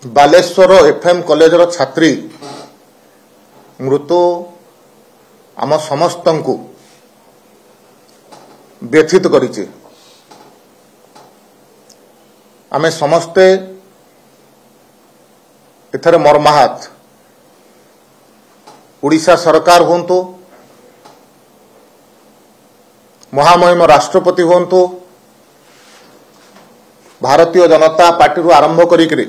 Baleshwar FM कॉलेजर छात्री मृत्यु आम समस्त को व्यथित करिछि। आमे समस्ते एथरे मर्माहत। ओडिशा सरकार होंतु, महामहिम राष्ट्रपति होंतु, भारतीय जनता पार्टी रु आरंभ करिकरी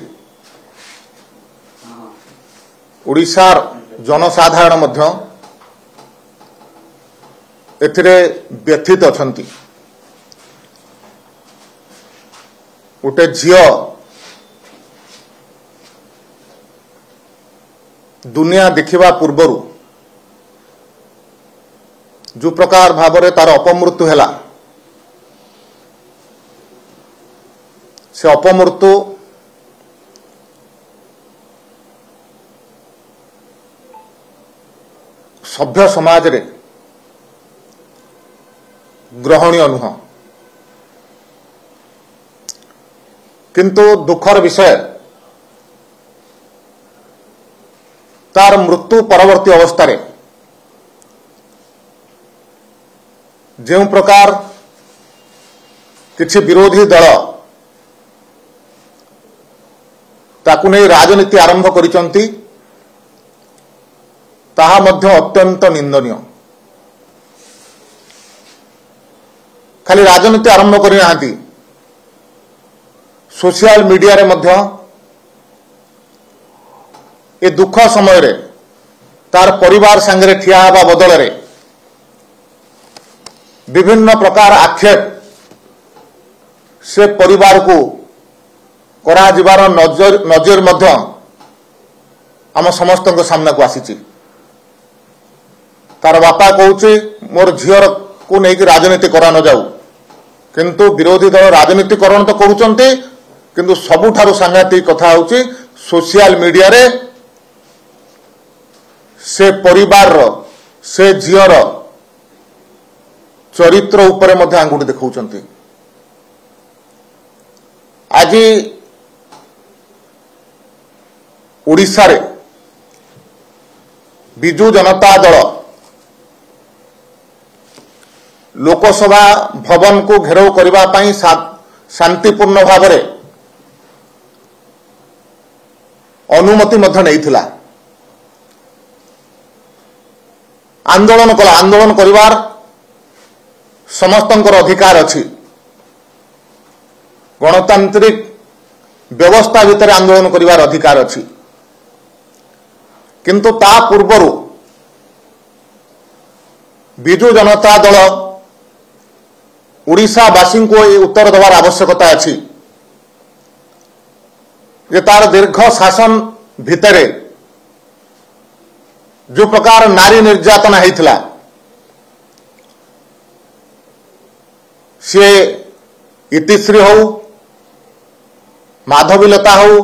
ओडिशार जनसाधारण मध्य एथिरे व्यथित अछंती। गोटे झियो दुनिया देखिबा पूर्वरु जो प्रकार भावरे तार अपमृत्यु हैला, से अपमृत्यु सभ्य समाज रे ग्रहणीय नुह। किंतु दुखर विषय तार मृत्यु परवर्ती अवस्था रे जो प्रकार किछि विरोधी दल ताकु नहीं राजनीति आरंभ करिसंती, ताहा मध्य अत्यंत निंदनीय। खाली राजनीति आरंभ करि नाहांती, सोशल मीडिया रे मध्य ए दुख समय रे तार परिवार संगे ठिया हवा बदल रे विभिन्न प्रकार आक्षेप से परिवार को करा जिबार नजर मध्य आम समस्त सामना को आसीची। तार बापा कहूची मोर झीर को लेकिन राजनीति करा न जाऊ, किंतु विरोधी दल राजनीतिकरण तो करुचंती, किंतु सबुठारु सांघातिक कथा होची सोशल मीडिया रे से परिवार से झीर चरित्र उपरे मध्य आंगुठी देखौचंती। आज ओडिशा रे बिजु जनता दल लोकसभा भवन को घेराव करबा पई शांतिपूर्ण भाव में अनुमति मध्य नैथिला। आंदोलन कला, आंदोलन करिवार समस्तंकर अधिकार अछि। गणतांत्रिक व्यवस्था भितर आंदोलन करिवार अधिकार अछि, किंतु ता पूर्वरु बिजु जनता दल ओडिशावासी को ये उत्तर देवार आवश्यकता अछि जे तार दीर्घ शासन भितरे जो प्रकार नारी निर्यातना होइथिला, से इतिश्री हो, माधवीलता हो,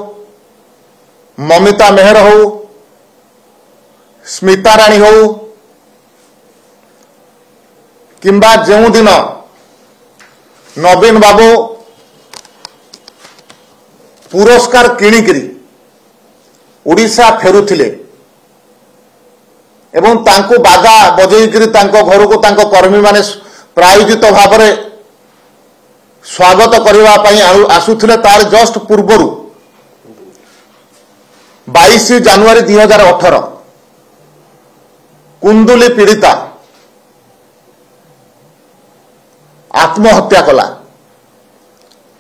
ममिता मेहर हो, स्मिता राणी हो, किंबा जो दिन नवीन बाबू पुरस्कार किणिकरी ओडिशा फेरुथिले एवं तांको बाजा बजेइकरी तांको घर को तांको कर्मी माने प्रायोजित भाव में स्वागत करबा पई आसुथिले, तार जस्ट पूर्वरु 22 जनवरी 2018 कुंदुली पीड़िता आत्महत्या कला।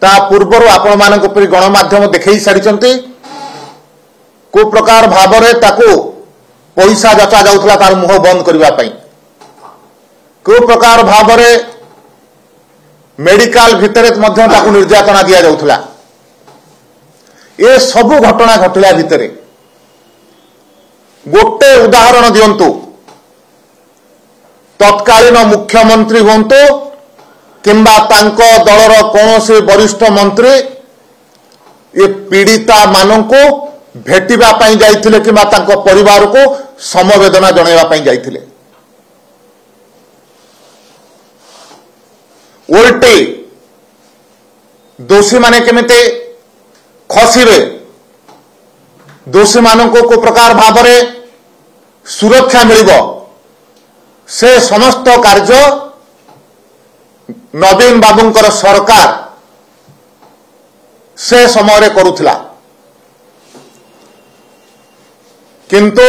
ता पूर्वरु आपण मानक उपरि गणमाध्यम देखै सारिचंती को प्रकार भाव में ताको पैसा जचा जाउथला तार मुह बंद करबा पई, को प्रकार भाव में मेडिकल भितर मध्य ताकू निर्यातना दिया जाउथला। ए सबु घटना घटिला भितरे गोटे उदाहरण दियंतु, तत्कालीन मुख्यमंत्री होंतु किंबा तांको दलर कौनसी वरिष्ठ मंत्री ये पीड़िता मानंको भेटिबा पई जाइथिले किंबा तांको परिवार को समवेदना जणाइबा पई जाइथिले। उल्टी दोषी माने केमिते खसिबे दोषी मानक को प्रकार भाव में सुरक्षा मिल से समस्त कार्य नवीन बाबूंकर सरकार से समय रे करुथिला किंतु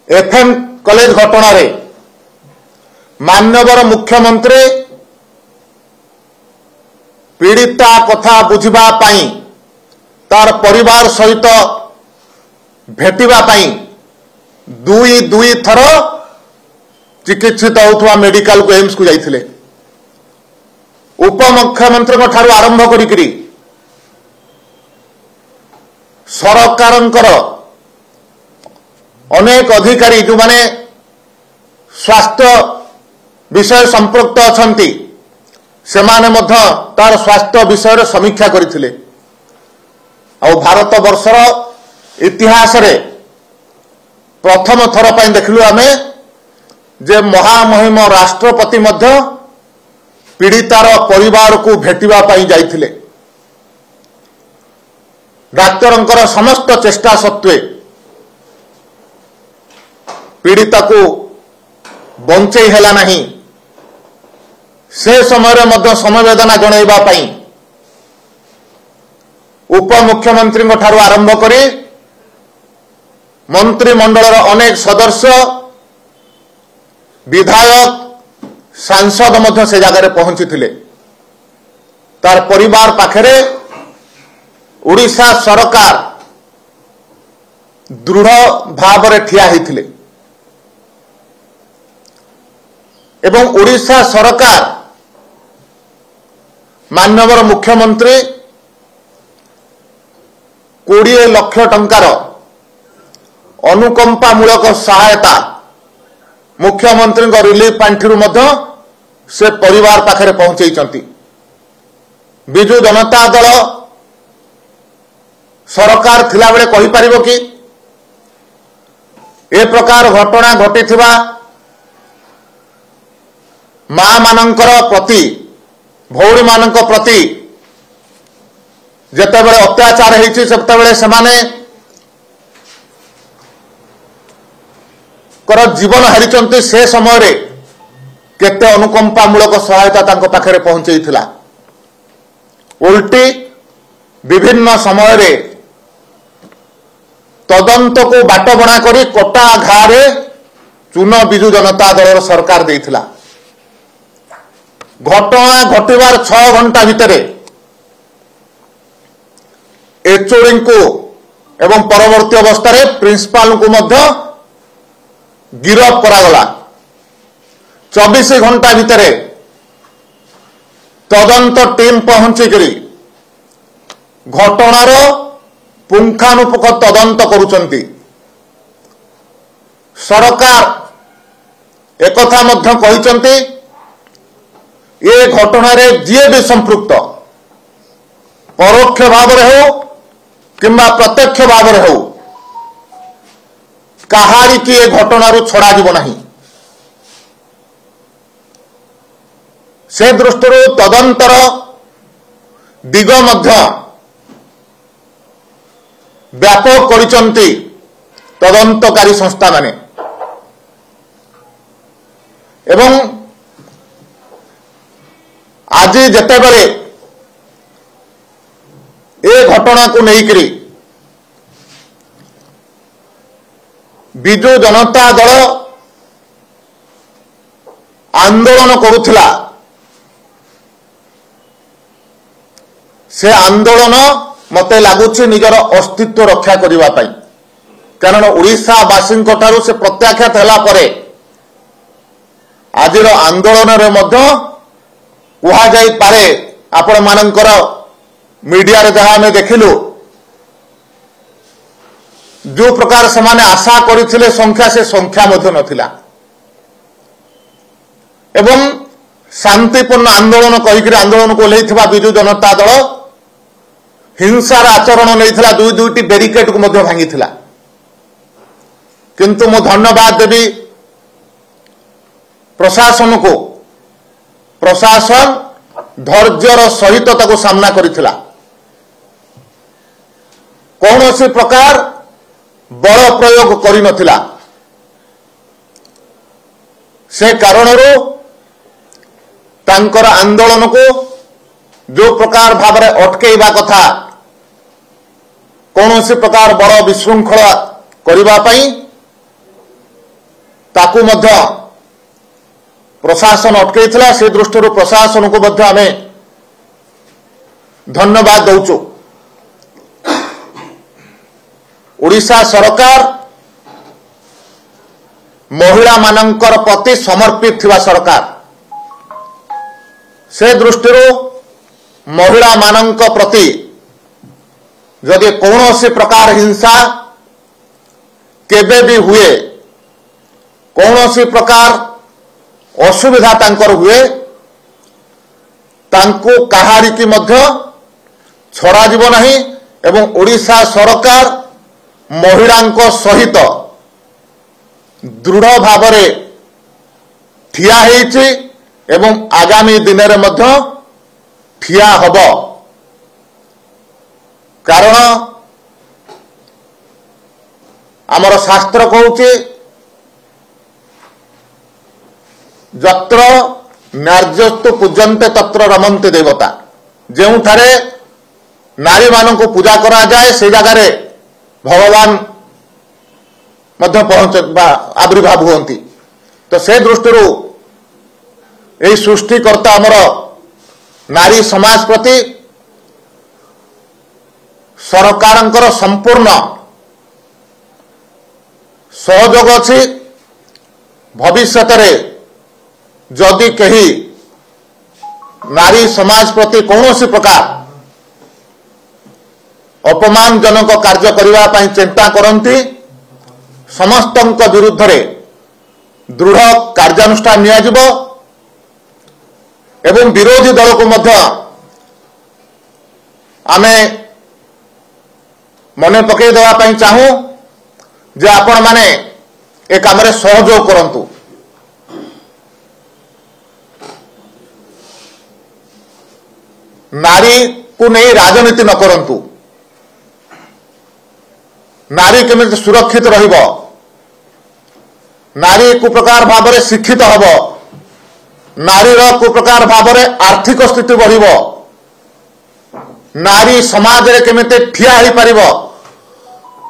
एफएम कॉलेज घटना रे माननीय मुख्यमंत्री पीड़िता कथा बुझिबा पाई तार परिवार सहित भेटिबा पाई दुई थर चिकित्सित होथुआ मेडिकल को एम्स को जाइथिले उपमुख्यमंत्री ठारू आरंभ करी सरकारंकर अनेक अधिकारी जो माने स्वास्थ्य विषय संपृक्त अछंती से माने मध्य तार स्वास्थ्य विषय समीक्षा करथिले आ भारत वर्षर इतिहास रे प्रथम थर पई देखलु आमे जे महामहिम राष्ट्रपति मध्य पीड़ितार परिवार को भेटिबा पई जाइथिले डाक्तरंकर समस्त चेष्टा सत्वे पीड़िता को बंचई हेला नहीं से समय मध्य समवेदना जणाइबा पई उपमुख्यमंत्री ठारू आरंभ करी मंत्रिमंडल अनेक सदस्य विधायक सांसद मध्य से जगह पहुंची थिले तार परिवार पाखरे ओडिशा सरकार दृढ़ भाव में ठिया होइथिले एवं ओडिशा सरकार माननीय मुख्यमंत्री 20 लाख टंकार अनुकंपामूलक सहायता मुख्यमंत्री रिलीफ पांठि से परिवार पाखरे पहुंचई बिजु जनता दल सरकार थिला बेले कहि परिबो कि ए प्रकार घटना घटिथिबा मां मानकर प्रति भौणी मानक प्रति जेतेबेले अत्याचार हेछि सेतेबेले सेमाने कर जीवन हारिचंती से समय रे केते अनुकंपामूलक सहायता तांको पाखरे पहुंचैथिला उल्टी विभिन्न समय रे तदंत को बाट बना करी कोटा घारे चून बिजु जनता दल सरकार देइथिला घटना घटिवार 6 घंटा भितर एचओडी को एवं परवर्ती अवस्था रे प्रिंसिपाल को मध्य गिरफ करागला 24 घंटा भितर तदंत टीम पहुंची करी घटनार पुंखानुपुख तदंत करुचंती सरकार एकथा मध्य कहिचंती ये घटना रे जीए भी संपृक्त परोक्ष भाव रे हो किंबा प्रत्यक्ष भाव रे हो कहारी की ये घटना रू छड़ा जीव नहीं से दृष्टि तदंतर दिग मध्य व्यापक करिचंती तदंतकारी संस्था माने एवं आज जेतेबेले ए घटना को लेकर बिजु जनता दल आंदोलन करुथिला से आंदोलन मते लगुच निजर अस्तित्व रक्षा करने पाई कारण ओडिशा वासी से प्रत्याख्यात होला परे आज आंदोलन रे मध्य कहा जाई पारे आपण मानकर मीडिया रे जहां हमें देखिलु जो प्रकार से माने आशा करिथिले संख्या से संख्या मध्य नथिला एवं शांतिपूर्ण आंदोलन कहिकरी आंदोलन को लेथिबा बिजु जनता दल हिंसार आचरण नैथिला दुईटी बैरिकेड को मध्य भांगिथिला किंतु मो धन्यवाद देवी प्रशासन को प्रशासन धैर्यर सहित ताको सामना करिथिला कौन प्रकार बल प्रयोग करि नथिला। से कारणरू तांकर आंदोलन को जो प्रकार भाव में अटकेबा कथा कौन प्रकार बड़ विशृंखला करने ताकू मध्य प्रशासन अटकईला। से दृष्टि प्रशासन को मध्य आमे धन्यवाद दौचु। ओडिशा सरकार महिला मानकर प्रति समर्पित थिबा सरकार। से दृष्टि महिला मानक प्रति जदि कौन प्रकार हिंसा केबे भी हुए, कौन प्रकार असुविधा तांकर हुए, तांको कहारी की मध्य छड़ा जीव नहीं। एवं ओडिशा सरकार महिलांको सहित दृढ़ भाव ठिया हेछि एवं आगामी दिन में मध्य ठिया हब। कारण आमर शास्त्र कहूछि जत्र नार्यस्तु पूजन्ते तत्र रमन्ते देवता। जेउठारे नारी मानक पूजा करा जाए से जगार भगवान मध्य पहुंच आविर्भाव हुअन्ति। तो से दृष्टि यही सृष्टिकर्ता आमर नारी समाज प्रति सरकारंकर संपूर्ण सहयोग अछि। भविष्यत जदि कही नारी समाज प्रति कौन प्रकार अपमानजनक कार्य करने चिंता करती समस्त विरुद्ध रे दृढ़ कार्यानुष्ठान नियाजिबो। एवं विरोधी दल को मध्य आमे मने पकई देवा चाहूं जे आपण माने ए काम रे सहयोग करंतु। नारी को नहीं राजनीति न करंतु। नारी केमिति सुरक्षित रहिबो, नारी को प्रकार भाव में शिक्षित हब, नारीर को प्रकार भाव में आर्थिक स्थिति बढ़िबो, नारी समाज रे केमिति ठिया होई परिबो,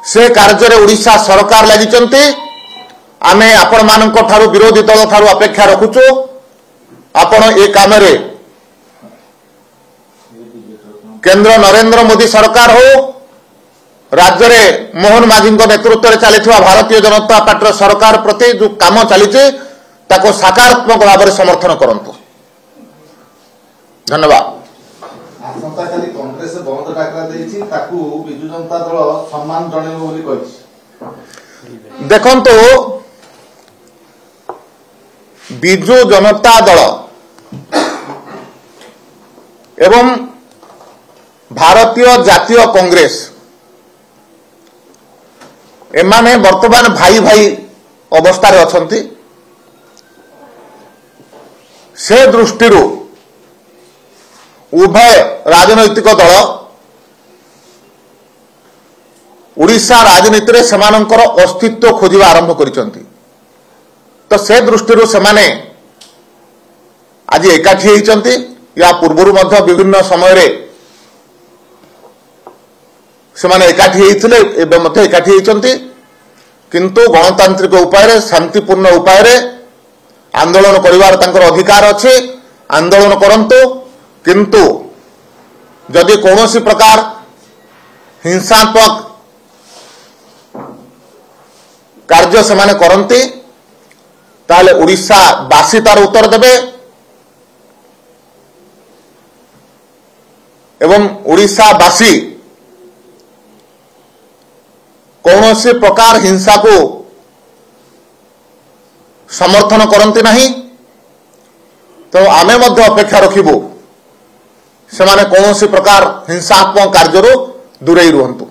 से कार्य रे ओडिशा सरकार लागिचंती। आमे आपण मानक ठारू विरोधी दल ठारू अपेक्षा रखुचु आपण ए काम रे केंद्र नरेंद्र मोदी सरकार हो, राज्य में मोहन माझी नेतृत्व में चली भारतीय जनता पार्टी सरकार प्रति जो काम चली सकारात्मक भाव में समर्थन करंतु। धन्यवाद। कांग्रेस बंद डाकरा देछि ताकू बिजु जनता दल सम्मान जणेबो बोली कहिछि। देखंतु बिजु जनता दल एवं भारतीय जातीय कांग्रेस एमाने वर्तमान भाई भाई अवस्था रे अछंती। से दृष्टि उभय राजनैतिक दल ओडिशा राजनीति रे सेमानंकर अस्तित्व खोजिबा आरंभ करिसंती। तो से दृष्टि सेमाने आज एकाठी होइचंती। या पूर्वरु मध्य विभिन्न समय रे सेमाने एकाठी होइथिले एबे मध्य एकाठी होइचंती। किंतु गणतांत्रिक उपाय रे शांतिपूर्ण उपाय रे आंदोलन करिवार तांकर अधिकार अछि। आंदोलन करंतु, किंतु जदि कौनसी प्रकार हिंसात्मक कार्य सेमाने करंती ताले ओडिशा बासी तार उत्तर देबे एवं ओडिशा बासी कौनसी प्रकार हिंसा को समर्थन करती नहीं। तो आमे मध्य अपेक्षा रखिबु सेमाने कौनसी प्रकार हिंसात्मक कार्य दूरे रुहंतु।